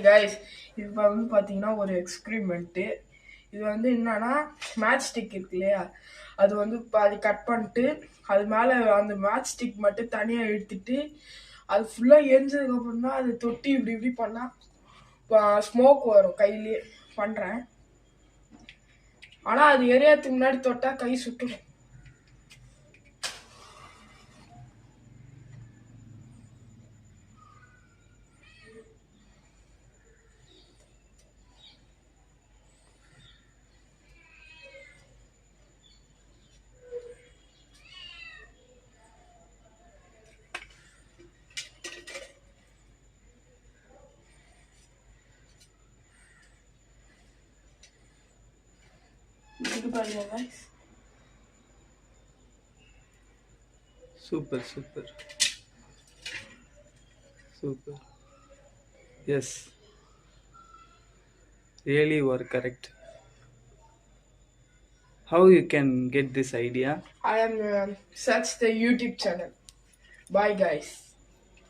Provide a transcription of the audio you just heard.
Guys இப்போ வந்து பார்த்தீங்கன்னா ஒரு எக்ஸ்பிரிமெண்ட்டு. இது வந்து என்னன்னா மேட்ச் ஸ்டிக் இருக்கு இல்லையா, அது வந்து பாதி கட் பண்ணிட்டு அது மேலே அந்த மேட்ச் ஸ்டிக் மட்டும் தனியாக எடுத்துட்டு அது ஃபுல்லாக எரிஞ்சதுக்கப்புறம் தான் அது தொட்டி இப்படி இப்படி பண்ணால் ஸ்மோக் வரும். கையிலே பண்ணுறேன், ஆனால் அது எரியாதுக்கு முன்னாடி தொட்டால் கை சுட்டுடும். Super. Yes, really you are correct. How you can get this idea? I am search the YouTube channel. Bye guys.